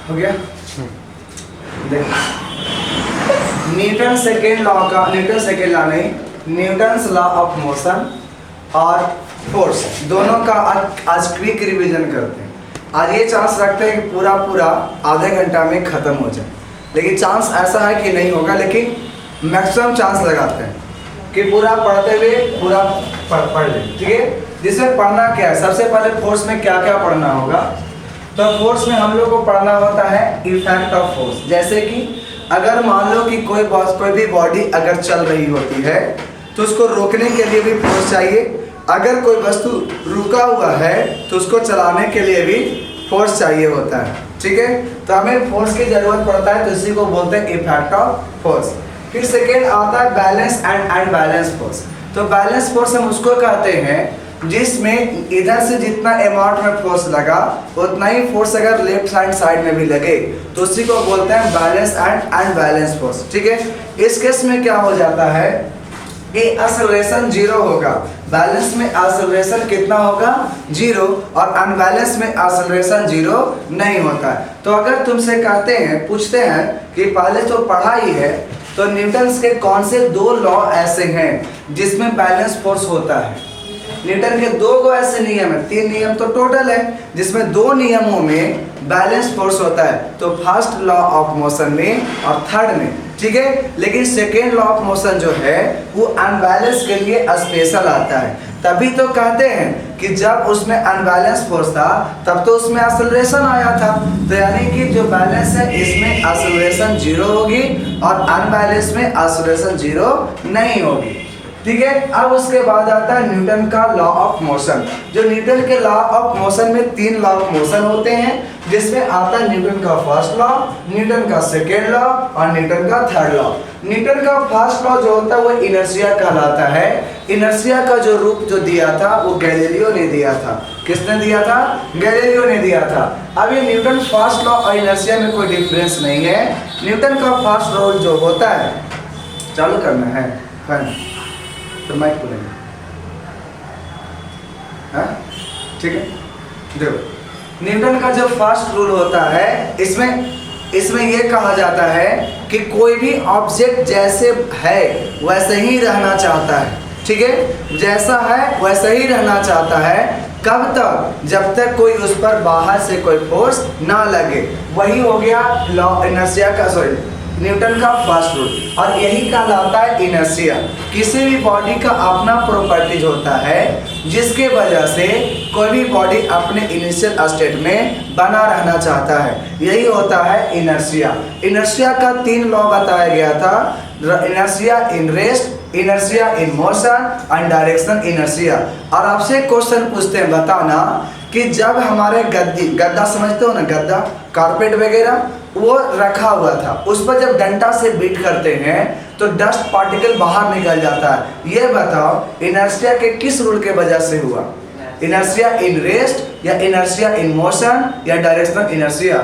हो गया। देखो न्यूटन सेकेंड लॉ का, न्यूटन सेकेंड लॉ नहीं, न्यूटन्स लॉ ऑफ मोशन और फोर्स दोनों का आज क्विक रिवीजन करते हैं। आज ये चांस रखते हैं कि पूरा पूरा आधे घंटा में ख़त्म हो जाए, लेकिन चांस ऐसा है कि नहीं होगा, लेकिन मैक्सिमम चांस लगाते हैं कि पूरा पढ़ते हुए पूरा पढ़ ले। ठीक है, जिसमें पढ़ना क्या है, सबसे पहले फोर्स में क्या क्या पढ़ना होगा। तो फोर्स में हम लोग को पढ़ना होता है इफेक्ट ऑफ फोर्स। जैसे कि अगर मान लो कि कोई भी बॉडी अगर चल रही होती है तो उसको रोकने के लिए भी फोर्स चाहिए। अगर कोई वस्तु रुका हुआ है तो उसको चलाने के लिए भी फोर्स चाहिए होता है। ठीक है, तो हमें फोर्स की जरूरत पड़ता है, तो इसी को बोलते हैं इफेक्ट ऑफ फोर्स। फिर सेकेंड आता है बैलेंस एंड अनबैलेंस फोर्स। तो बैलेंस फोर्स हम उसको कहते हैं जिसमें इधर से जितना अमाउंट में फोर्स लगा उतना ही फोर्स अगर लेफ्ट साइड में भी लगे तो उसी को बोलते हैं बैलेंस एंड अनबैलेंस फोर्स। ठीक है, इस केस में क्या हो जाता है कि एक्सेलरेशन जीरो होगा। बैलेंस में एक्सेलरेशन कितना होगा, जीरो, और अनबैलेंस में एक्सेलरेशन जीरो नहीं होता है। तो अगर तुमसे कहते हैं, पूछते हैं कि पहले तो पढ़ा ही है, तो न्यूटन्स के कौन से दो लॉ ऐसे हैं जिसमें बैलेंस फोर्स होता है। न्यूटन के दो गो ऐसे नियम है, 3 नियम तो टोटल है, जिसमें 2 नियमों में बैलेंस फोर्स होता है। तो फर्स्ट लॉ ऑफ मोशन में और थर्ड में। ठीक है, लेकिन सेकेंड लॉ ऑफ मोशन जो है वो अनबैलेंस के लिए स्पेशल आता है। तभी तो कहते हैं कि जब उसमें अनबैलेंस फोर्स था तब तो उसमें एक्सेलरेशन आया था। तो यानी कि जो बैलेंस है इसमें एक्सेलरेशन जीरो होगी और अनबैलेंस में एक्सेलरेशन जीरो नहीं होगी। ठीक है, अब उसके बाद आता है न्यूटन का लॉ ऑफ मोशन। जो न्यूटन के लॉ ऑफ मोशन में 3 लॉ ऑफ मोशन होते हैं, जिसमें आता है न्यूटन का फर्स्ट लॉ, न्यूटन का सेकेंड लॉ और न्यूटन का थर्ड लॉ। न्यूटन का फर्स्ट लॉ जो होता है वो इनर्शिया कहलाता है। इनर्शिया का जो रूप जो दिया था वो गैलीलियो ने दिया था। किसने दिया था? गैलीलियो ने दिया था। अब ये न्यूटन फर्स्ट लॉ और इनर्शिया में कोई डिफरेंस नहीं है। न्यूटन का फर्स्ट लॉ जो होता है, चालू करना है तो माइक बोलेंगे, हाँ ठीक है। देखो न्यूटन का जो फर्स्ट रूल होता है इसमें ये कहा जाता है कि कोई भी ऑब्जेक्ट जैसे है वैसे ही रहना चाहता है। ठीक है, जैसा है वैसे ही रहना चाहता है। कब तक? जब तक कोई उस पर बाहर से कोई फोर्स ना लगे। वही हो गया लॉ इनर्शिया का, सॉरी न्यूटन का फर्स्ट रूल। और यही कहलाता है इनर्शिया। किसी भी बॉडी का अपना प्रॉपर्टीज होता है जिसके वजह से कोई भी बॉडी अपने इनिशियल स्टेट में बना रहना चाहता है, यही होता है इनर्शिया। इनर्शिया का 3 लॉ बताया गया था, inertia in rest, inertia in motion and directional inertia. और आपसे क्वेश्चन पूछते हैं, बताना कि जब हमारे गद्दा समझते हो ना, गद्दा कारपेट वगैरह वो रखा हुआ था, उस पर जब डंडा से बीट करते हैं तो डस्ट पार्टिकल बाहर निकल जाता है। ये बताओ इनर्शिया के किस रूल के वजह से हुआ? इनर्शिया इन रेस्ट या इनर्शिया इन मोशन या डायरेक्शनल इनर्शिया?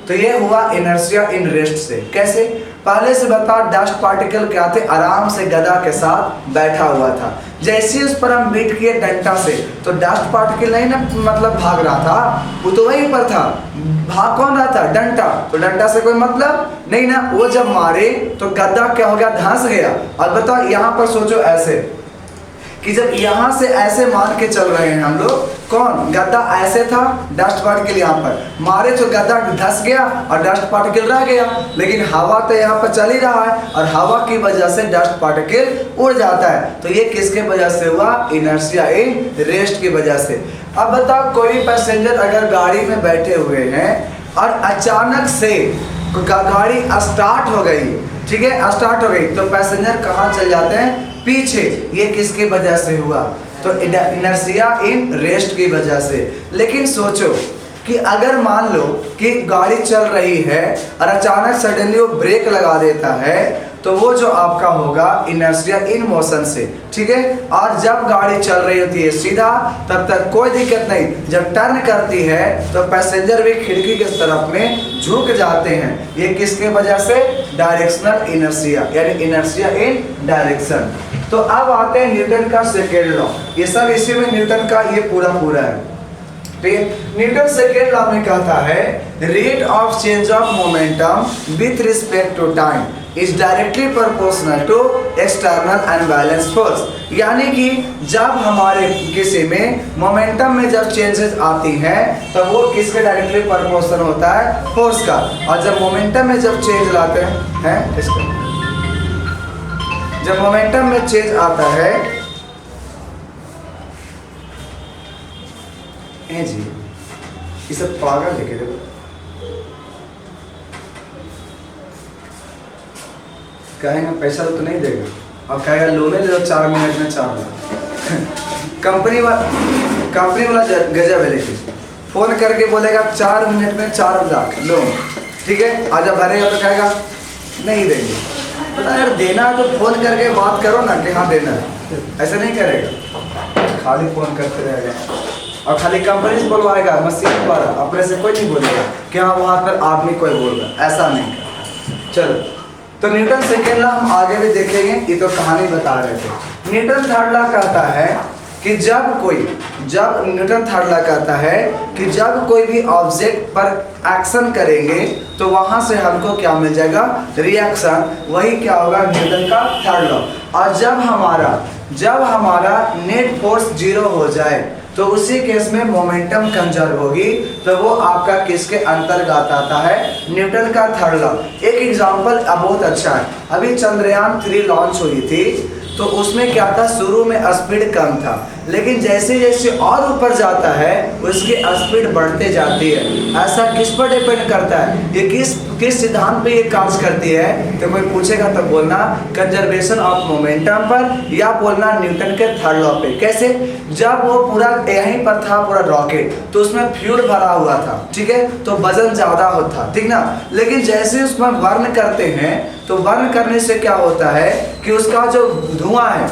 तो ये हुआ इनर्शिया इन रेस्ट से। कैसे? पहले से बताओ, डस्ट पार्टिकल क्या थे, आराम से गदा के साथ बैठा हुआ था। जैसे उस पर हम बीट किए डंडा से तो डस्ट पार्टिकल नहीं ना मतलब भाग रहा था, वो तो वहीं पर था। भाग कौन रहा था? डंडा। तो डंडा से कोई मतलब नहीं ना। वो जब मारे तो गद्दा क्या हो गया? धंस गया। और बताओ यहाँ पर सोचो ऐसे कि जब यहाँ से ऐसे मान के चल रहे हैं हम लोग, कौन? गद्दा ऐसे था, डस्ट पार्टिकल यहाँ पर मारे तो गद्दा धंस गया और डस्ट पार्टिकल रह गया। लेकिन हवा तो यहाँ पर चल ही रहा है और हवा की वजह से डस्ट पार्टिकल उड़ जाता है। तो ये किसके वजह से हुआ? इनर्शिया इन रेस्ट की वजह से। अब बताओ, कोई भी पैसेंजर अगर गाड़ी में बैठे हुए हैं और अचानक से गाड़ी स्टार्ट हो गई, ठीक है, स्टार्ट हो गई, तो पैसेंजर कहाँ चल जाते हैं? पीछे। ये किसकी वजह से हुआ? तो इनर्शिया इन रेस्ट की वजह से। लेकिन सोचो कि अगर मान लो कि गाड़ी चल रही है और अचानक सडनली वो ब्रेक लगा देता है तो वो जो आपका होगा इनर्शिया इन मोशन से। ठीक है, और जब गाड़ी चल रही होती है सीधा तब तक कोई दिक्कत नहीं, जब टर्न करती है तो पैसेंजर भी खिड़की के तरफ में झुक जाते हैं। ये किसके वजह से? डायरेक्शनल इनर्शिया, यानी इनर्शिया इन डायरेक्शन। तो अब आते हैं न्यूटन का सेकेंड लॉ। ये सब इसी में न्यूटन का ये पूरा है। ठीक है। न्यूटन सेकेंड लॉ में कहता है rate of change of momentum with respect to time is directly proportional to external unbalance force. यानी कि जब हमारे किसी में मोमेंटम में जब चेंजेस आती हैं तो वो किसके डायरेक्टली प्रोपोर्शनल होता है, फोर्स का। और जब मोमेंटम में जब चेंज लाते हैं किसका, जब मोमेंटम में चेंज आता है जी, ये सब पागल लिखे देखो, कहेंगे पैसा तो नहीं देगा और कहेगा लोन ले लो 4 मिनट में 4 लाख। कंपनी वाला गजब है, लेकिन फोन करके बोलेगा 4 मिनट में 4 लाख लोन, ठीक है। आज जब भरेगा तो कहेगा नहीं देंगे। पता यार, देना है तो फोन करके बात करो ना कि हाँ देना है, ऐसा नहीं करेगा, खाली फोन करते रहेगा और खाली कंपनी से बोलवाएगा मशीन द्वारा, अपने से कोई नहीं बोलेगा कि हाँ वहाँ पर आदमी कोई बोल रहा है, ऐसा नहीं करता। चलो, तो न्यूटन सेकेंड लॉ हम आगे भी देखेंगे, ये तो कहानी बता रहे थे। न्यूटन थर्ड लॉ कहता है कि न्यूटन थर्ड लॉ कहता है कि जब कोई भी ऑब्जेक्ट पर एक्शन करेंगे तो वहां से हमको क्या मिल जाएगा, रिएक्शन। वही क्या होगा, न्यूटन का थर्ड लॉ। और जब हमारा नेट फोर्स 0 हो जाए तो उसी केस में मोमेंटम कंजर्व होगी, तो वो आपका किसके अंतर्गत आता है, न्यूटन का थर्ड लॉ। एक एग्जांपल बहुत अच्छा है, अभी चंद्रयान 3 लॉन्च हुई थी तो उसमें क्या था, शुरू में स्पीड कम था, लेकिन जैसे जैसे और ऊपर जाता है उसकी स्पीड बढ़ते जाती है। ऐसा किस पर डिपेंड करता है, ये किस सिद्धांत पे ये कार्य करती है, तो कोई पूछेगा तो बोलना कंजर्वेशन ऑफ मोमेंटम पर, या बोलना न्यूटन के थर्ड लॉ पे। कैसे, जब वो पूरा यहीं पर था पूरा रॉकेट, तो उसमें फ्यूल भरा हुआ था, ठीक है, तो वजन ज्यादा होता, ठीक ना। लेकिन जैसे उसमें बर्न करते हैं तो बर्न करने से क्या होता है कि उसका जो धुआं है,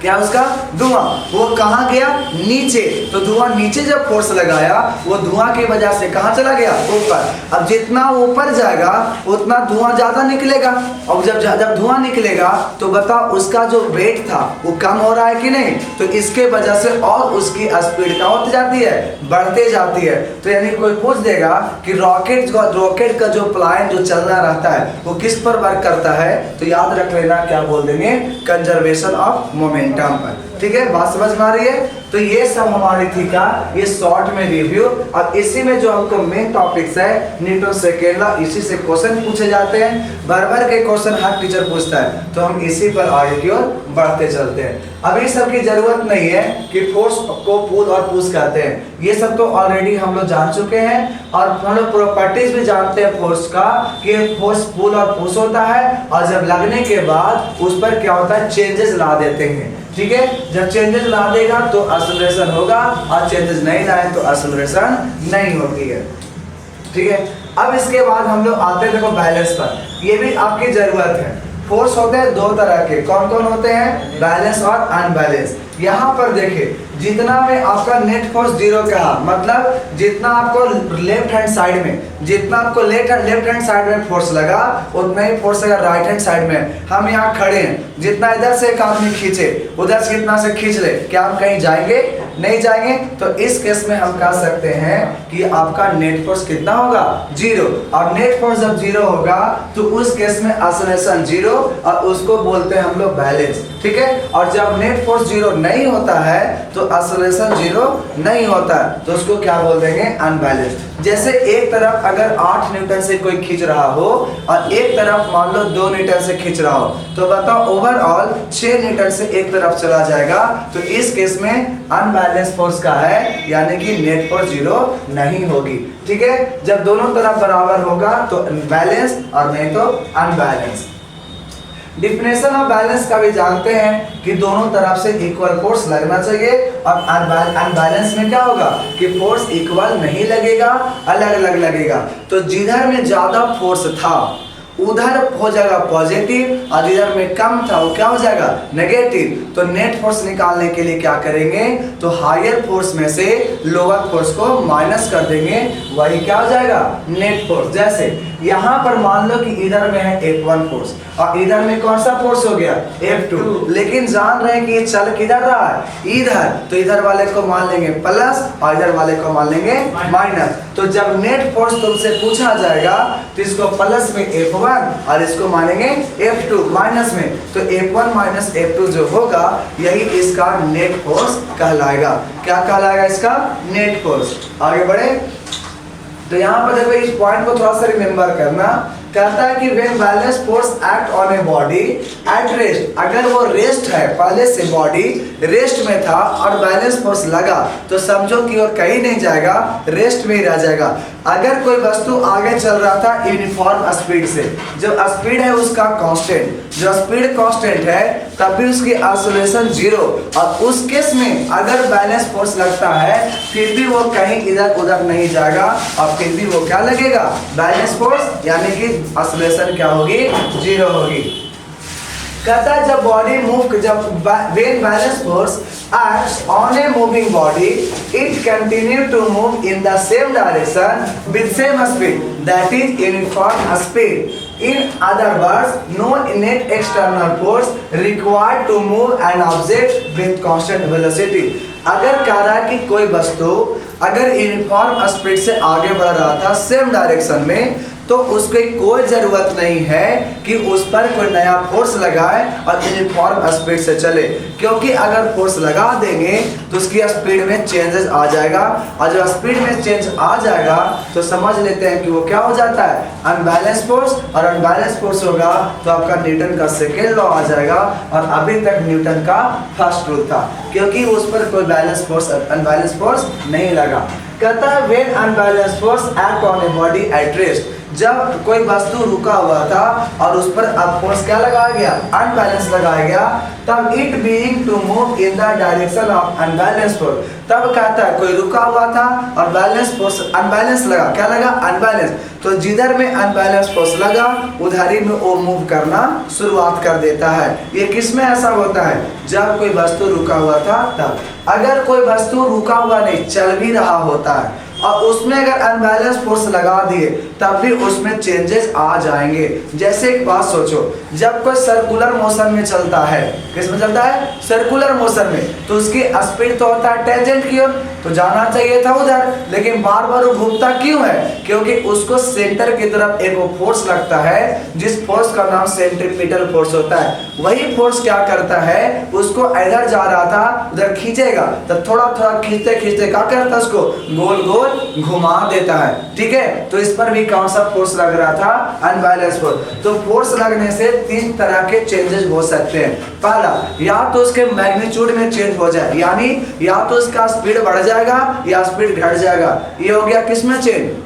क्या उसका धुआं, वो कहाँ गया, नीचे। तो धुआं नीचे जब फोर्स लगाया, वो धुआं की वजह से कहाँ चला गया, ऊपर। अब जितना ऊपर जाएगा उतना धुआं ज्यादा निकलेगा, और जब धुआं निकलेगा तो बताओ उसका जो वेट था वो कम हो रहा है कि नहीं, तो इसके वजह से और उसकी स्पीड क्या होती जाती है, बढ़ते जाती है। तो यानी कोई पूछ देगा कि रॉकेट का जो प्लान जो चलना रहता है वो किस पर वर्क करता है, तो याद रख लेना क्या बोल देंगे, कंजर्वेशन ऑफ मोमेंटम पर। ठीक है, बात समझ में आ रही है। तो ये सब हमारी थी क्या, ये शॉर्ट में रिव्यू। और इसी में जो हमको मेन टॉपिक्स है न्यूटन सेकेंड लॉ, इसी से क्वेश्चन पूछे जाते हैं, भर के क्वेश्चन हर टीचर पूछता है, तो हम इसी पर आगे की ओर बढ़ते चलते हैं। अभी सब की जरूरत नहीं है कि फोर्स को पुल और पुश कहते हैं, ये सब तो ऑलरेडी हम लोग जान चुके हैं, और हम लोग प्रॉपर्टीज भी जानते हैं फोर्स का, कि फोर्स पुल और पुश होता है, और जब लगने के बाद उस पर क्या होता है, चेंजेस ला देते हैं। ठीक है, जब चेंजेस ला देगा तो एक्सेलरेशन होगा, और चेंजेस नहीं लाए तो एक्सेलरेशन नहीं होती है। ठीक है, अब इसके बाद हम लोग आते हैं देखो बैलेंस पर, ये भी आपकी जरूरत है। फोर्स होते हैं दो तरह के, कौन कौन होते हैं, बैलेंस और अनबैलेंस। यहाँ पर देखिए, जितना में आपका नेट फोर्स 0 कहा, मतलब जितना आपको लेफ्ट हैंड साइड में, जितना आपको लेफ्ट हैंड साइड में फोर्स लगा, उतना ही फोर्स अगर राइट हैंड साइड में। हम यहाँ खड़े हैं, जितना इधर से एक आदमी खींचे, उधर से कितना से खींच ले, क्या हम कहीं जाएंगे, नहीं जाएंगे। तो इस केस में हम कह सकते हैं कि आपका नेट फोर्स कितना होगा, 0। और नेट फोर्स जब 0 होगा तो उस केस में एक्सेलरेशन 0, और उसको बोलते हैं हम लोग बैलेंस। ठीक है, और जब नेट फोर्स 0 नहीं होता है तो एक्सेलरेशन 0 नहीं होता है, तो उसको क्या बोल देंगे, अनबैलेंस। जैसे एक तरफ अगर 8 न्यूटन से कोई खींच रहा हो और एक तरफ मान लो 2 न्यूटन से खींच रहा हो, तो बताओ ओवरऑल 6 न्यूटन से एक तरफ चला जाएगा, तो इस केस में अनबैलेंस फोर्स का है, यानी कि नेट फोर्स 0 नहीं होगी। ठीक है, जब दोनों तरफ बराबर होगा तो बैलेंस, और नहीं तो अनबैलेंस। डिफिनेशन ऑफ बैलेंस का भी जानते हैं कि दोनों तरफ से इक्वल फोर्स लगना चाहिए, और अनबैलेंस में क्या होगा कि फोर्स इक्वल नहीं लगेगा, अलग अलग लगेगा। तो जिधर में ज्यादा फोर्स था उधर हो जाएगा पॉजिटिव और इधर में कम था वो क्या हो जाएगा नेगेटिव। तो नेट फोर्स निकालने के लिए क्या करेंगे, तो हायर फोर्स में से लोअर फोर्स को माइनस कर देंगे, वही क्या हो जाएगा नेट फोर्स। जैसे यहाँ पर मान लो कि इधर में है F1 फोर्स और इधर में कौन सा फोर्स हो गया F2, लेकिन जान रहे हैं कि ये चल किधर रहा है इधर, तो इधर वाले को मान लेंगे प्लस और इधर वाले को मान लेंगे माइनस। तो जब नेट फोर्स तुमसे पूछा जाएगा तो इसको प्लस में F1 और इसको मानेंगे F2 माइनस में, तो F1 माइनस F2 जो होगा यही इसका नेट फोर्स कहलाएगा। क्या कहलाएगा इसका नेट फोर्स। आगे बढ़े तो यहाँ पर देखो इस पॉइंट को थोड़ा सा रिमेम्बर करना। कहता है कि when balance force act on a body at rest, अगर वो रेस्ट है पहले से बॉडी रेस्ट में था और बैलेंस फोर्स लगा तो समझो कि और कहीं नहीं जाएगा, रेस्ट में ही रह जाएगा। अगर कोई वस्तु आगे चल रहा था यूनिफॉर्म स्पीड से, जो स्पीड है उसका कांस्टेंट, जो स्पीड कांस्टेंट है तब भी उसकी एक्सेलरेशन जीरो, और उस केस में अगर बैलेंस फोर्स लगता है फिर भी वो कहीं इधर उधर नहीं जाएगा और फिर भी वो क्या लगेगा बैलेंस फोर्स, यानी कि एक्सेलरेशन क्या होगी जीरो होगी। कहता है जब बॉडी मूव, जब when balance force acts on a moving body, it continue to move in the same direction with same speed, that is uniform speed. In other words, no net external force required to move an object with constant velocity. अगर कह रहा है कि कोई वस्तु अगर uniform speed से आगे बढ़ रहा था सेम डायरेक्शन में, तो उसकी कोई जरूरत नहीं है कि उस पर कोई नया फोर्स लगाए और यूनिफॉर्म स्पीड से चले, क्योंकि अगर फोर्स लगा देंगे तो उसकी स्पीड में चेंजेस आ जाएगा, और जब स्पीड में चेंज आ जाएगा तो समझ लेते हैं कि वो क्या हो जाता है अनबैलेंस फोर्स, और अनबैलेंस फोर्स होगा तो आपका न्यूटन का सेकेंड लॉ आ जाएगा, और अभी तक न्यूटन का फर्स्ट रूल था, क्योंकि उस पर कोई बैलेंस फोर्स अनबैलेंस फोर्स नहीं लगा। कहता है when unbalance force act on a body at rest, जब कोई वस्तु रुका हुआ था और उस पर अब फोर्स क्या लगाया गया अनबैलेंस लगाया गया, तब it being to move in the direction of unbalance force, तब कहता है कोई रुका हुआ था और बैलेंस फोर्स अनबैलेंस लगा, क्या लगा अनबैलेंस, तो जिधर में अनबैलेंस फोर्स लगा उधर ही में वो मूव करना शुरुआत कर देता है। ये किस में ऐसा होता है जब कोई वस्तु रुका हुआ था तब। अगर कोई वस्तु रुका हुआ नहीं चल भी रहा होता है और उसमें अगर अनबैलेंस फोर्स लगा दिए तब भी उसमें चेंजेस आ जाएंगे। जैसे एक बात सोचो, जब कोई सर्कुलर मोशन में चलता है, किस में चलता है सर्कुलर मोशन में, तो उसकी स्पीड तो होता है टेंजेंट की ओर, तो जाना चाहिए था उधर, लेकिन बार बार वो घूमता क्यों है, क्योंकि उसको सेंटर की तरफ एक फोर्स लगता है जिस फोर्स का नाम सेंट्रीपिटल फोर्स होता है। वही फोर्स क्या करता है, उसको इधर जा रहा था उधर खींचेगा, तो थोड़ा थोड़ा खींचते खींचते क्या करता है उसको गोल गोल घुमा देता है। ठीक है, तो इस पर भी कौन सा फोर्स लग रहा था अनबैलेंस फोर्स। तो फोर्स लगने से तीन तरह के चेंजेस हो सकते हैं। पहला, या तो उसके मैग्नीट्यूड में चेंज हो जाए, यानी या तो उसका स्पीड बढ़ जाएगा या स्पीड घट जाएगा, ये हो गया किसमें चेंज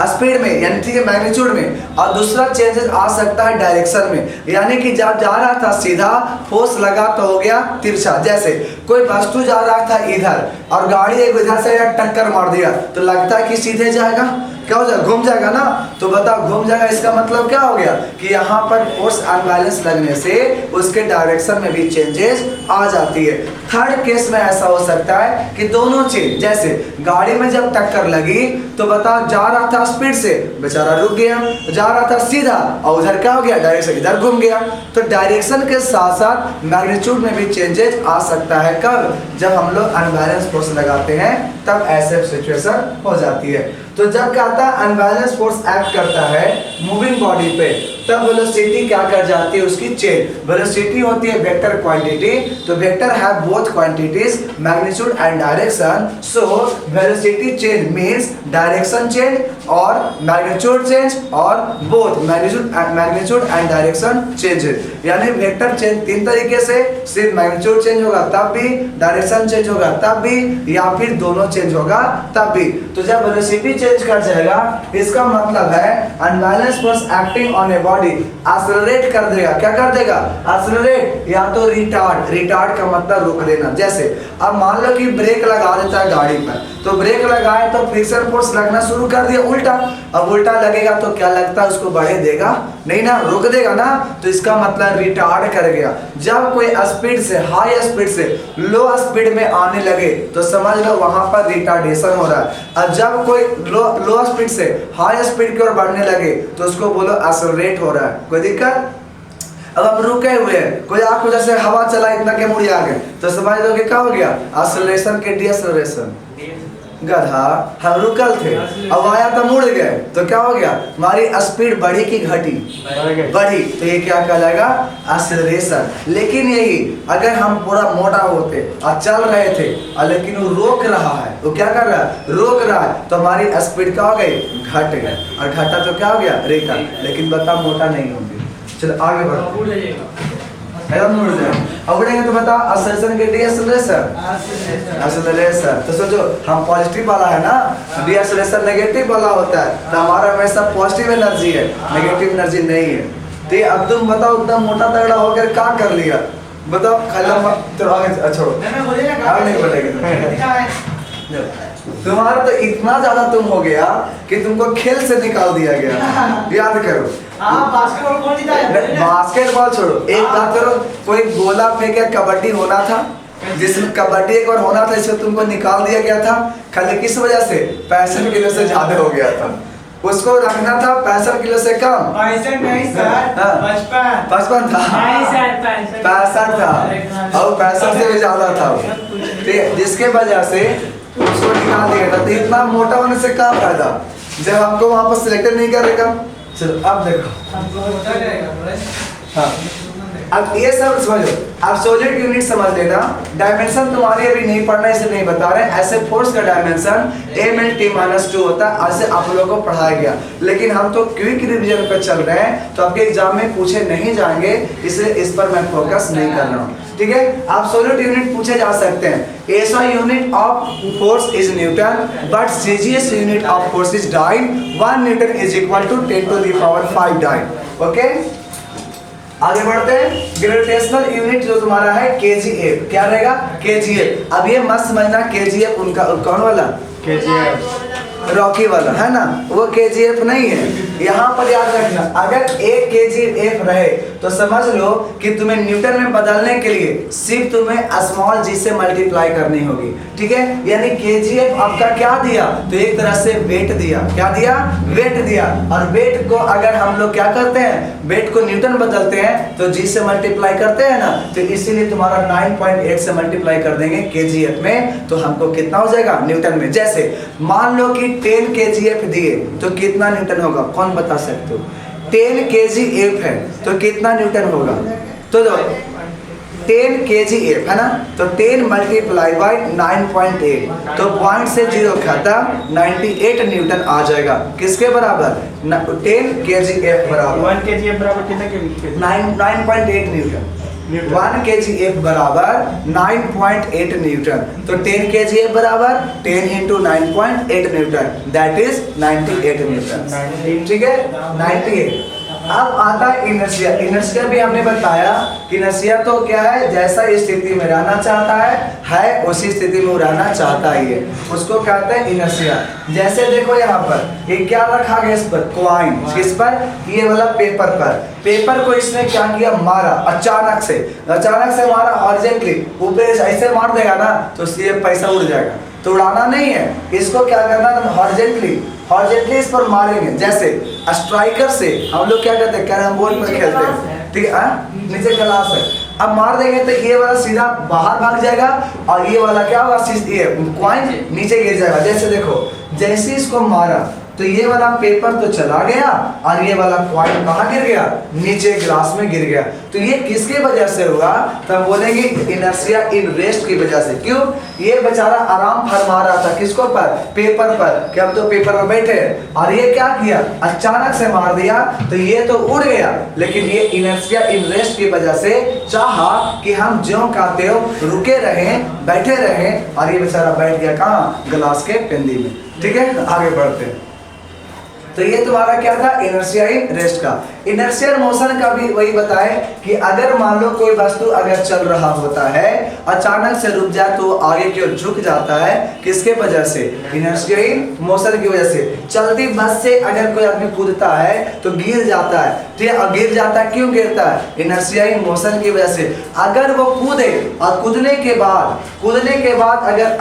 स्पीड में, यानी ठीक है मैग्नीट्यूड में। और दूसरा चेंजेस आ सकता है डायरेक्शन में, यानी कि जब जा रहा था सीधा फोर्स लगा तो हो गया तिरछा। जैसे कोई वस्तु जा रहा था इधर और गाड़ी एक इधर से टक्कर मार दिया तो लगता है कि सीधे जाएगा, क्या हो जाएगा घूम जाएगा ना, तो बताओ घूम जाएगा, इसका मतलब क्या हो गया कि यहाँ पर फोर्स अनबैलेंस लगने से उसके डायरेक्शन में भी चेंजेस आ जाती है। थर्ड केस में ऐसा हो सकता है कि दोनों चीज, जैसे गाड़ी में जब टक्कर लगी तो बताओ जा रहा था स्पीड से बेचारा रुक गया, जा रहा था सीधा और उधर क्या हो गया डायरेक्शन इधर घूम गया। तो डायरेक्शन के साथ साथ मैग्नीट्यूड में भी चेंजेस आ सकता है। कब, जब हम लोग अनबैलेंस फोर्स लगाते हैं तब ऐसे सिचुएशन हो जाती है। तो जब कहता है अनबैलेंस फोर्स एक्ट करता है मूविंग बॉडी पे, तब वेलोसिटी क्या कर जाती है उसकी चेंज। वेलोसिटी होती है वेक्टर क्वांटिटी, तो vector have both quantities magnitude and direction, so velocity change means direction change और मैग्नीट्यूड चेंज और both magnitude and direction change. यानी वेक्टर चेंज तीन तरीके से, सिर्फ मैग्नीट्यूड चेंज होगा तब भी, डायरेक्शन चेंज होगा तब भी, या फिर दोनों चेंज होगा तब भी। तो जब वेलोसिटी चेंज कर जाएगा इसका मतलब है unbalance force acting on a body accelerate कर देगा। क्या कर देगा एक्सेलरेट, या तो रिटार्ड, रिटार्ड का मतलब रोक देना। जैसे अब मान लो कि ब्रेक लगा देता है गाड़ी पर, तो ब्रेक लगाए तो फ्रिक्शन फोर्स लगना शुरू कर दिया उल्टा। अब उल्टा लगेगा तो क्या लगता है उसको बढ़े देगा नहीं ना, रोक देगा ना, तो इसका मतलब रिटार्ड कर गया। जब कोई स्पीड से हाई स्पीड से लो स्पीड में आने लगे तो समझ लो वहां पर रिटार्डेशन हो रहा है। और जब कोई लो स्पीड से हाई स्पीड की ओर बढ़ने लगे तो उसको बोलो एक्सेलरेट हो रहा है। कोई दिक्कत? अब हम रुके हुए हैं, कोई आपको जैसे हवा चला इतना के मुड़ी आ गए तो समझ लो कि क्या हो गया, एक्सेलरेशन के डीएक्सेलरेशन। गधा, हम रुकल थे, अब आया तो मुड़ गए तो क्या हो गया, हमारी स्पीड बढ़ी की घटी? बढ़ी, तो ये क्या कहलाएगा, एक्सेलरेशन। लेकिन यही अगर हम पूरा मोटा होते और चल रहे थे और लेकिन वो रोक रहा है, वो क्या कर रहा है, रोक रहा है, तो हमारी स्पीड क्या हो गई, घट गई, और घटा तो क्या हो गया, रिटर्न। लेकिन बता मोटा नहीं होंगे। चलो आगे बढ़ो, अब बढ़ेंगे तो बता एक्सेलरेशन के डीएक्सेलरेशन, एक्सेलरेशन। तो सोचो हम पॉजिटिव वाला है ना, डीएक्सेलरेशन नेगेटिव वाला होता है, तो हमारा हमेशा पॉजिटिव एनर्जी है, नेगेटिव एनर्जी नहीं है। तो अब तुम बताओ एकदम मोटा तगड़ा होकर क्या कर लिया, बताओ खत्म। तो आगे छोड़ो, नहीं बोलेंगे। तुम्हारा तो इतना ज्यादा तुम हो गया कि तुमको खेल से निकाल दिया गया। याद करो, बास्केटबॉल छोड़ो, एक बात करो, कोई गोला फेंके कबड्डी होना था, जिसमें कबड्डी एक बार होना था, इसमें तुमको निकाल दिया गया था, खाली किस वजह से, 65 किलो से ज्यादा हो गया था। उसको रखना था 65 किलो से कम, 55 था, 65 था, और 65 से भी ज्यादा था, जिसके वजह से उसको निकाल दिया था। तो इतना मोटा होने से क्या फायदा जब हमको वहां पर सिलेक्ट नहीं करेगा। चलो अब देखो, हाँ अब ये सब समझो, एब्सोल्यूट यूनिट समझ लेना। डायमेंशन तुम्हारी अभी नहीं पढ़ना, इसे नहीं बता रहे। ऐसे फोर्स का डायमेंशन m/t-2 होता है, ऐसे आप लोगों को पढ़ाया गया। लेकिन हम तो क्विक रिवीजन पे चल रहे हैं, तो आपके एग्जाम में पूछे नहीं जाएंगे, इसलिए इस पर मैं फोकस नहीं कर रहा हूँ। ठीक है, एब्सोल्यूट यूनिट पूछे जा सकते हैं। SI unit of force is newton, but CGS unit of force is dyne. 1 newton is equal to 10⁵ dyne. Okay, आगे बढ़ते हैं। ग्रेविटेशनल यूनिट जो तुम्हारा है केजीएफ, क्या रहेगा, केजीएफ। अब ये मत समझना केजीएफ उनका कौन वाला, केजीएफ रॉकी वाला है ना, वो केजीएफ नहीं है। यहाँ पर याद रखना, अगर 1 केजीएफ रहे तो समझ लो कि तुम्हें न्यूटन में बदलने के लिए सिर्फ तुम्हें स्मॉल जी से मल्टीप्लाई करनी होगी। ठीक है, यानी केजीएफ आपका क्या दिया, तो एक तरह से वेट दिया। क्या दिया, वेट दिया। और वेट को अगर हम लोग क्या करते हैं, वेट को न्यूटन बदलते हैं तो जी से मल्टीप्लाई करते हैं ना, तो इसीलिए तुम्हारा 9.8 से मल्टीप्लाई कर देंगे केजीएफ में, तो हमको कितना हो जाएगा न्यूटन में। जैसे मान लो कि 10 केजीएफ दिए तो कितना न्यूटन होगा, कौन बता सकते हो? 10 केजीएफ है तो कितना न्यूटन होगा, तो 10 केजीएफ है ना, तो 10 मल्टीप्लाई बाई 9.8, तो पॉइंट से 0 खत्म, 98 न्यूटन आ जाएगा। किसके बराबर, 10 केजीएफ बराबर 1 केजीएफ बराबर कितना, 9.8 न्यूटन। 1 kgf बराबर 9.8 न्यूटन, तो 10 kgf बराबर 10 into 9.8 Newton, that is 98 Newton. ठीक है, 98। अब आता है इनर्शिया। इनर्शिया भी हमने बताया कि इनर्शिया तो क्या है, जैसा स्थिति में रहना चाहता है उसी स्थिति में रहना चाहता ही है, उसको कहते हैं इनर्शिया। जैसे देखो यहाँ पर ये क्या रखा गया, इस पर कॉइन, किस पर, ये वाला पेपर पर। पेपर को इसने क्या किया, मारा अचानक से मारा हॉरिजॉन्टली, ऊपर ऐसे मार देगा ना तो ये पैसा उड़ जाएगा। तो उड़ाना नहीं है, इसको क्या करना है, हॉरिजॉन्टली इस पर मारेंगे। जैसे स्ट्राइकर से हम लोग क्या करते हैं, कैरम बोर्ड पर खेलते हैं, ठीक है, नीचे ग्लास है, अब मार देंगे तो ये वाला सीधा बाहर भाग जाएगा और ये वाला क्या होगा, ये कॉइन नीचे गिर जाएगा। जैसे देखो, जैसे इसको मारा तो ये वाला पेपर तो चला गया और ये वाला कॉइन कहाँ गिर गया, नीचे ग्लास में गिर गया। तो ये किसके वजह से हुआ, तो हम बोलेंगे इनर्शिया इन रेस्ट की वजह से। क्यों, ये बेचारा आराम फरमा रहा था किसको पर, पेपर पर, कि हम तो पेपर पर बैठे और ये क्या किया, अचानक से मार दिया तो ये तो उड़ गया। लेकिन ये इनर्शिया इन रेस्ट की वजह से चाहा कि हम ज्यों का त्यों रुके रहें, बैठे रहें, और ये बेचारा बैठ गया कहाँ, ग्लास के पेंदी में। ठीक है, आगे बढ़ते हैं। तो ये तुम्हारा क्या था, इनर्शिया इन रेस्ट का। इनर्शियल मोशन का भी वही बताए कि अगर मान लो कोई वस्तु अगर चल रहा होता है अचानक से रुक जाए तो आगे की ओर झुक जाता है, किसके वजह से? इनर्शियल मोशन की वजह से। चलती बस से अगर कोई आदमी कूदता है तो गिर जाता है, ठीक है, और गिर जाता है, क्यों गिरता है? इनर्शियल मोशन की वजह से। अगर वो कूदे और कूदने के बाद अगर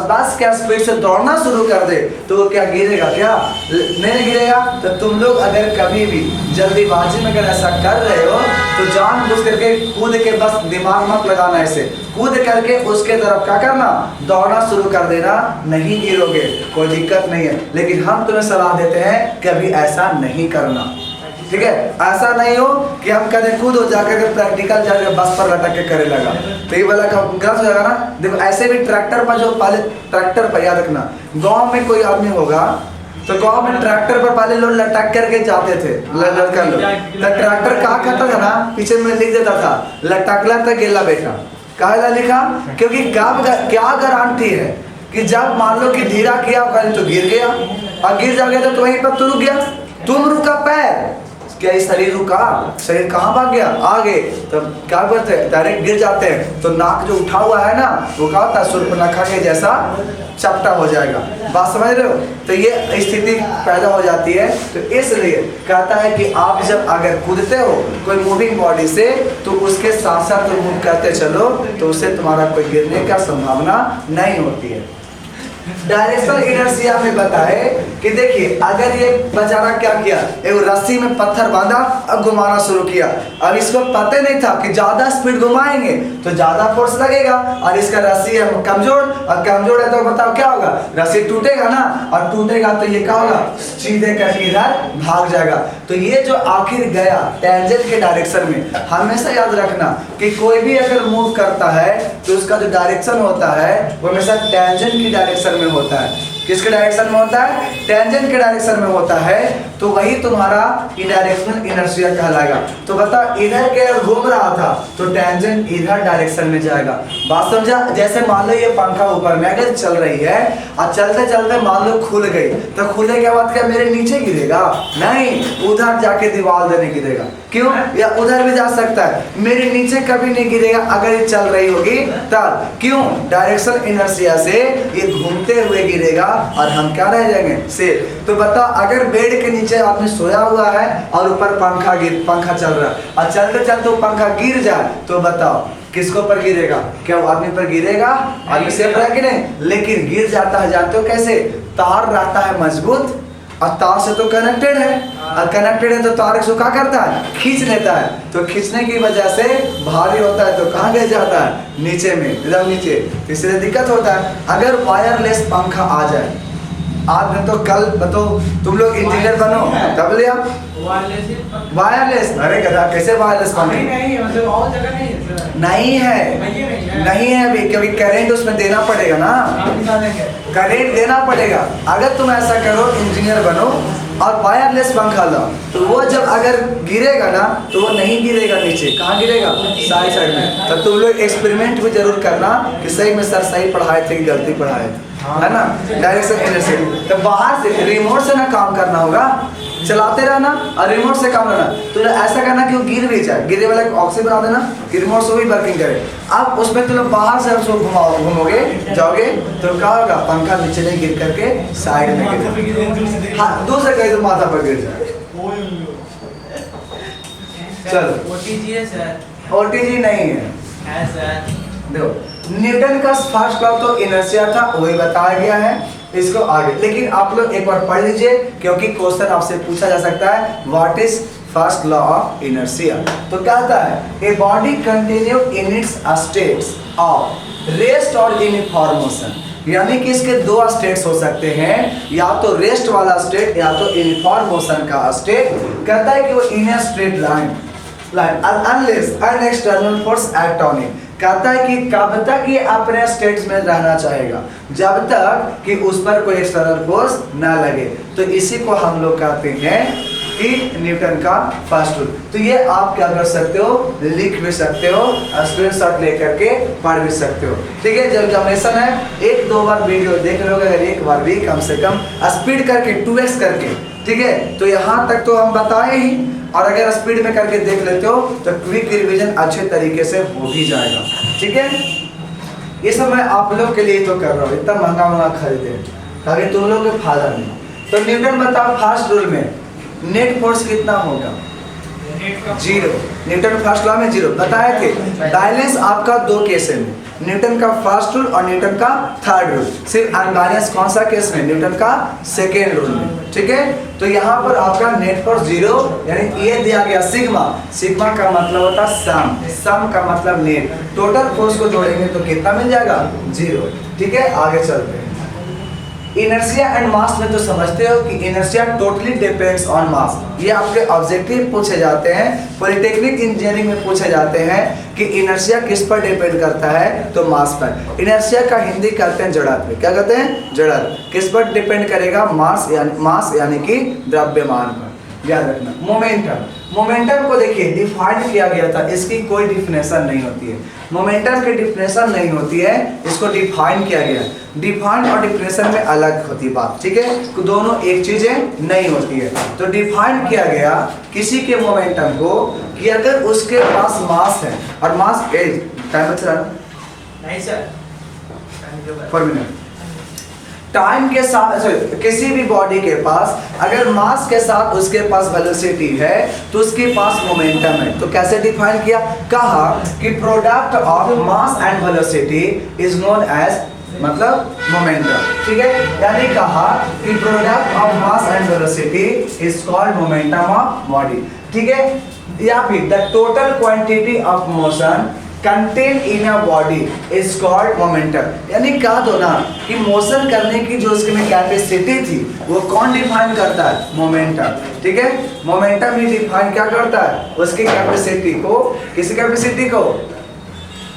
बस के स्पीड से दौड़ना शुरू कर दे तो वो क्या गिरेगा? क्या नहीं गिरेगा? तो तुम लोग अगर कभी भी जल्दीबाजी में अगर ऐसा कर रहे हो तो जानबूझ करके कूद के बस दिमाग मत लगाना, ऐसे कूद करके उसके तरफ क्या करना? दौड़ना शुरू कर देना, नहीं गिरोगे, कोई दिक्कत नहीं है। लेकिन हम तुम्हें सलाह देते हैं कभी ऐसा नहीं करना, ठीक है? ऐसा नहीं हो कि हम करें कूद हो जाकर के प्रैक्टिकल जाकर बस पर लटक के करे लगा तो ये वाला गलत हो जाएगा ना। देखो ऐसे भी ट्रैक्टर पर, जो पहले ट्रैक्टर पर, याद रखना, गाँव में कोई आदमी होगा तो गांव में ट्रैक्टर पर पहले लोग लटक करके जाते थे, लड़का लोग, तो ट्रैक्टर कहा करता था ना, पीछे में लिख देता था लटकला था गेला बेटा। काहे लिखा? क्योंकि क्या गारंटी है कि जब मान लो कि धीरा किया तो गिर गया, और गिर जाएगा तो वहीं पर तू रुक गया, तुम रुका पैर, क्या ये शरीर रुका? शरीर कहाँ भाग गया? आगे। तो क्या करते हैं? डायरेक्ट गिर जाते हैं तो नाक जो उठा हुआ है ना वो क्या होता है? शूर्पणखा के जैसा चपटा हो जाएगा। बात समझ रहे हो? तो ये स्थिति पैदा हो जाती है। तो इसलिए कहता है कि आप जब अगर कूदते हो कोई मूविंग बॉडी से तो उसके साथ साथ तुम मूव करते चलो तो उससे तुम्हारा कोई गिरने का संभावना नहीं होती है। डायरेक्शनल इनर्शिया में बताए कि देखिए अगर ये बेचारा क्या किया, एक रस्सी में पत्थर बांधा और घुमाना शुरू किया। अब इसको पता नहीं था कि ज्यादा स्पीड घुमाएंगे तो ज्यादा फोर्स लगेगा, और इसका रस्सी है कमजोर, और कमजोर है तो बताओ क्या होगा? रस्सी टूटेगा ना, और टूटेगा तो ये क्या होगा? सीधे करके इधर भाग जाएगा। तो ये जो आखिर गया टेंजेंट के डायरेक्शन में, हमेशा याद रखना कि कोई भी अगर मूव करता है तो उसका जो डायरेक्शन होता है वो हमेशा टेंजेंट की डायरेक्शन में होता है। किसके डायरेक्शन में होता है? टेंजेंट के डायरेक्शन में होता है। तो वही तुम्हारा डायरेक्शनल इनर्शिया कहलाएगा। तो बता, इधर के घूम रहा था तो टेंजेंट इधर डायरेक्शन में जाएगा। बात समझा? जैसे मान लो ये पंखा ऊपर में अगर चल रही है और चलते चलते मान लो खुल गई, तो खुलने के बाद क्या मेरे नीचे गिरेगा? नहीं, उधर जाके दीवार देने गिरेगा। क्यों? या उधर भी जा सकता है, मेरे नीचे कभी नहीं गिरेगा अगर ये चल रही होगी तब। क्यों? डायरेक्शनल इनर्शिया से ये घूमते हुए गिरेगा और हम क्या रह जाएंगे? सेफ। तो बता, अगर बेड के नीचे आदमी सोया हुआ है और ऊपर पंखा चल रहा है और चलते चलते वो पंखा गिर जाए तो बताओ किसको पर गिरेगा? क्या वो आदमी पर गिरेगा? आदमी सेफ रहा कि नहीं? लेकिन गिर जाता है, जानते हो कैसे? तार रहता है मजबूत और तार से तो कनेक्टेड है, और कनेक्टेड है तो तार को क्या करता है? खींच लेता है। तो खींचने की वजह से भारी होता है तो कहाँ गिर जाता है? नीचे में, एकदम नीचे। इसलिए दिक्कत होता है। अगर वायरलेस पंखा आ जाए, आज नहीं तो कल बताओ, तुम लोग इंजीनियर बनो तब लिया वायरलेस। अरे गधा, कैसे वायरलेस पंखा? नहीं है अभी, क्योंकि करंट उसमें देना पड़ेगा ना, करंट देना पड़ेगा। अगर तुम ऐसा करो, इंजीनियर बनो और वायरलेस पंखा लाओ, तो वो जब अगर गिरेगा ना तो वो नहीं गिरेगा नीचे, कहाँ गिरेगा? साइड में। तो तुम लोग एक्सपेरिमेंट भी जरूर करना कि सही में सर सही पढ़ाए थे कि गलती पढ़ाए थे, है ना? Direction inertia. तो बाहर से रिमोट से ना काम करना होगा, चलाते रहना और रिमोट से काम करना। तो ऐसा करना कि वो गिर भी जाए, गिरे वाला ऑक्सी बना देना कि रिमोट से भी वर्किंग करे। अब उसमें तुम बाहर से उसको घुमोगे जाओगे तो क्या होगा? पंखा नीचे नहीं गिर करके साइड में गिर, हाँ दूसरे कहीं तो माथा पर गिर जाए। चलो ओटीजी नहीं है। देखो, न्यूटन का फर्स्ट लॉ तो इनर्शिया था, वही बताया गया है। इसको आगे लेकिन आप लोग एक बार पढ़ लीजिए, क्योंकि क्वेश्चन आपसे पूछा जा सकता है what is first law of inertia. तो कहता है a body continue in its states of rest और यूनिफॉर्म मोशन, यानी कि इसके दो स्टेट्स हो सकते हैं, या तो रेस्ट वाला स्टेट या तो यूनिफॉर्म मोशन का स्टेट। कहता है कि वो in a straight line unless an external force act on it. कहता है कि कब तक ये अपने स्टेट्स में रहना चाहेगा? जब तक कि उस पर कोई एक्सटर्नल फोर्स ना लगे। तो इसी को हम लोग कहते हैं कि न्यूटन का फर्स्ट रूल। तो ये आप क्या कर सकते हो? लिख भी सकते हो, स्क्रीनशॉट लेकर के पढ़ भी सकते हो। ठीक है, जब एग्जामिनेशन है 1-2 बार वीडियो देख लोगे, अगर एक बार भी कम से कम स्पीड करके 2x करके, ठीक है, तो यहाँ तक तो हम बताए ही, और अगर स्पीड में करके देख लेते हो तो क्विक रिवीजन अच्छे तरीके से हो भी जाएगा। ठीक है। ये सब मैं आप लोग के लिए तो कर रहा हूँ, इतना महंगा महंगा खरीदे ताकि तुम लोग के फायदा नहीं। तो न्यूटन बताओ फर्स्ट रूल में नेट फोर्स कितना होगा? जीरो। न्यूटन फर्स्ट लॉ में जीरो बताए थे। बैलेंस आपका दो केस है, न्यूटन का फर्स्ट रूल और न्यूटन का थर्ड रूल। सिर्फ अनबैलेंस कौन सा केस में? न्यूटन का सेकेंड रूल में। ठीक है, तो यहाँ पर आपका नेट फोर्स जीरो, यानी ये दिया गया सिग्मा। सिग्मा का मतलब होता है सम, सम का मतलब नेट। टोटल फोर्स को जोड़ेंगे तो कितना मिल जाएगा? जीरो। ठीक है, आगे चलते हैं। इनर्शिया एंड मास में तो समझते हो कि इनर्शिया टोटली डिपेंड्स ऑन मास। ये आपके ऑब्जेक्टिव पूछे जाते हैं, पॉलिटेक्निक इंजीनियरिंग में पूछे जाते हैं कि इनर्शिया किस पर डिपेंड करता है? तो मास पर। इनर्शिया का हिंदी कहते हैं जड़त्व। क्या कहते हैं? जड़त्व। किस पर डिपेंड करेगा? मास यानी कि द्रव्यमान पर। याद रखना। मोमेंटम, मोमेंटम को देखिए डिफाइन किया गया था, इसकी कोई डिफिनेशन नहीं होती है। मोमेंटम की डिफिनेशन नहीं होती है, इसको डिफाइन किया गया। डिफाइन और डिफिनेशन में अलग होती बात। ठीक है, तो दोनों एक चीजें नहीं होती है। तो डिफाइन किया गया किसी के मोमेंटम को कि अगर उसके पास मास है और मास टाइम बच रहा नहीं सर, पर मिनट, टाइम के साथ किसी भी बॉडी के पास अगर मास के साथ उसके पास वेलोसिटी है तो उसके पास मोमेंटम है। तो कैसे डिफाइन किया? कहा कि product of mass and velocity is known as मतलब मोमेंटम। ठीक है, यानी कहा कि product of mass and velocity is called momentum of body. ठीक है, या फिर the total quantity of motion contain in a body is called momentum. यानी कहा दो ना कि मोशन करने की जो उसके में कैपेसिटी थी वो कौन डिफाइन करता है? मोमेंटम। ठीक है, मोमेंटम ही डिफाइन क्या करता है? उसकी कैपेसिटी को, किसी कैपेसिटी को,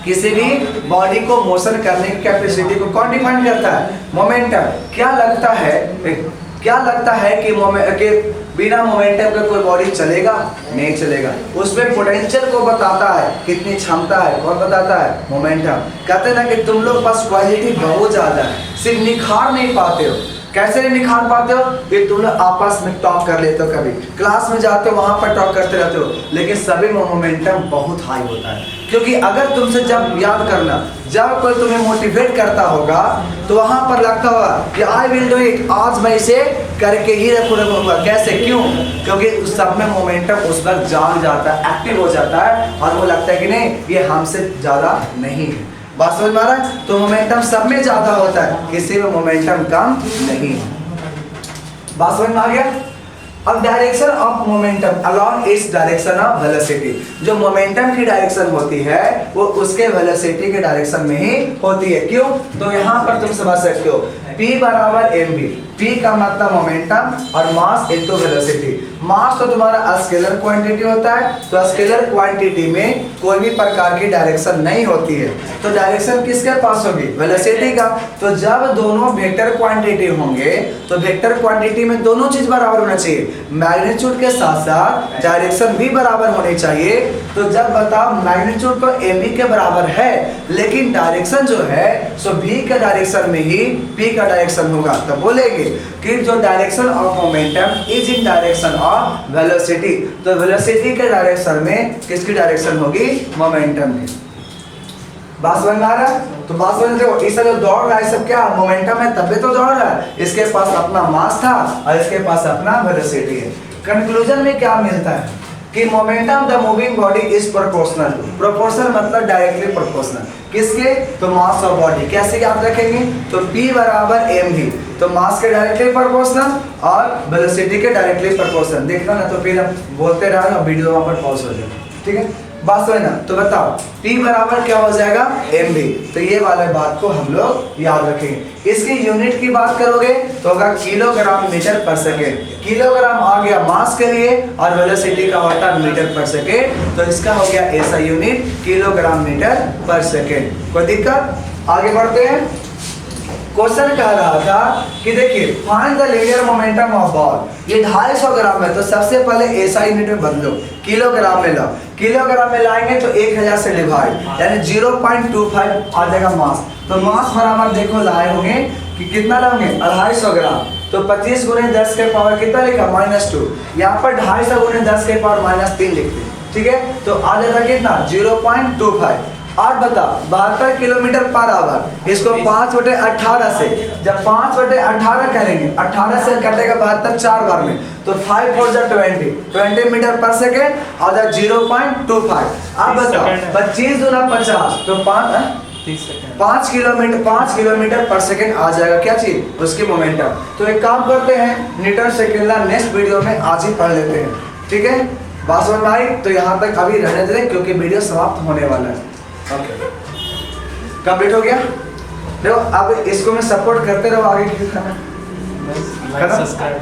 किसी भी बॉडी को मोशन करने की कैपेसिटी को कौन डिफाइन करता है? मोमेंटम। क्या लगता है कि बिना मोमेंटम के कोई बॉडी चलेगा? नहीं चलेगा। उसमें पोटेंशियल को बताता है, कितनी क्षमता है, कौन बताता है? मोमेंटम। कहते हैं ना कि तुम लोग पास क्वालिटी बहुत ज्यादा है, सिर्फ निखार नहीं पाते हो। कैसे नहीं निखार पाते हो? कि तुम लोग आपस में टॉक कर लेते हो, कभी क्लास में जाते हो वहां पर टॉक करते रहते हो, लेकिन सभी में मोमेंटम बहुत हाई होता है। क्योंकि अगर तुमसे जब याद करना, जब कोई तुम्हें मोटिवेट करता होगा तो वहां पर लगता होगा कि आई विल डू इट, आज मैं इसे करके ही रखूंगा। कैसे? क्यों? क्योंकि उस सब में मोमेंटम उस पर जाग जाता है, एक्टिव हो जाता है और वो लगता है कि नहीं ये हमसे ज्यादा नहीं है। बात समझ में आ रहा है? तो मोमेंटम सब में ज्यादा होता है, किसी में मोमेंटम कम नहीं है। बात समझ में आ गया? अब direction of momentum along its direction of velocity. जो मोमेंटम की डायरेक्शन होती है वो उसके वेलोसिटी के डायरेक्शन में ही होती है। क्यों? तो यहाँ पर तुम समझ सकते हो P बराबर mv। P का मतलब मोमेंटम और मास इनटू वेलोसिटी। मास तो तुम्हारा स्केलर क्वांटिटी होता है, तो स्केलर क्वांटिटी में कोई भी प्रकार की डायरेक्शन नहीं होती है। तो डायरेक्शन किसके पास होगी? वेलोसिटी का। तो जब दोनों वेक्टर क्वांटिटी होंगे तो वेक्टर क्वांटिटी में दोनों चीज बराबर होना चाहिए, मैग्नीट्यूड के साथ साथ डायरेक्शन भी बराबर होनी चाहिए। तो जब बताओ मैग्नीट्यूड तो mv के बराबर है, लेकिन डायरेक्शन जो है सो v के डायरेक्शन में ही p का डायरेक्शन होगा। तो बोलेंगे कि जो direction of momentum is in direction of velocity. तो वेलोसिटी के डायरेक्शन में किसकी डायरेक्शन होगी? मोमेंटम की। बात समझ में आ रहा है? तो बात समझ देखो, इस जो दौड़ रहा है सब क्या मोमेंटम है, तभी तो दौड़ रहा है। इसके पास अपना मास था और इसके पास अपना वेलोसिटी है। कंक्लूजन में क्या मिलता है कि momentum the moving body is proportional. Proportional मतलब डायरेक्टली प्रोपोर्शनल। किसके? तो मास ऑफ बॉडी। कैसे याद रखेंगे? तो P बराबर mv, तो मास के डायरेक्टली प्रोपोर्शनल और वेलोसिटी के डायरेक्टली प्रोपोर्शनल। देखना ना तो फिर हम बोलते रहे और वीडियो वहां पर पॉज हो जाए। ठीक है, बात समझना। तो बताओ P बराबर क्या हो जाएगा? mv। तो ये वाले बात को हम लोग याद रखेंगे। इसकी यूनिट की बात करोगे तो होगा किलोग्राम मीटर पर सेकेंड। किलोग्राम आ गया मास के लिए और वेलोसिटी का होता है मीटर पर सेकेंड, तो इसका हो गया ऐसा यूनिट किलोग्राम मीटर पर सेकेंड। कोई दिक्कत? आगे बढ़ते हैं। क्वेश्चन कह रहा था कि देखिए find the linear momentum of ball. ये 250 ग्राम है, तो सबसे पहले ऐसा यूनिट में बदलो, किलोग्राम में लाओ। किलोग्राम में लाएंगे तो 1000 से डिवाइड, यानी 0.25 आ जाएगा मास। तो मास बराबर देखो लाए होंगे कि कितना लाओगे? 250 ग्राम। तो 25 गुने 10 के पावर कितना लिखा? -2। यहाँ पर 250 गुने 10 के पावर -3 लिखते हैं। ठीक है, तो आ जाएगा कितना? 0.25। 8 बता 72 किलोमीटर पर आवर। इसको 5/18 से, जब 5/18 करेंगे, 18 से कटेगा 72 4 बार में, तो 5 4 जा 20 मीटर पर सेकेंड और 0.25। अब बताओ 25 दूना 50, तो 30 सेकंड 5 किलोमीटर पर सेकेंड आ जाएगा क्या चीज, उसकी मोमेंटम। तो एक काम करते हैं, Newton second law next video में आज ही पढ़ लेते हैं, ठीक है। बात समझ में आई? तो यहाँ तक अभी रहने दें क्योंकि वीडियो समाप्त होने वाला है। ओके, कंप्लीट हो गया। देखो अब इसको मैं सपोर्ट करते रहो, आगे क्यों करना, बस लाइक सब्सक्राइब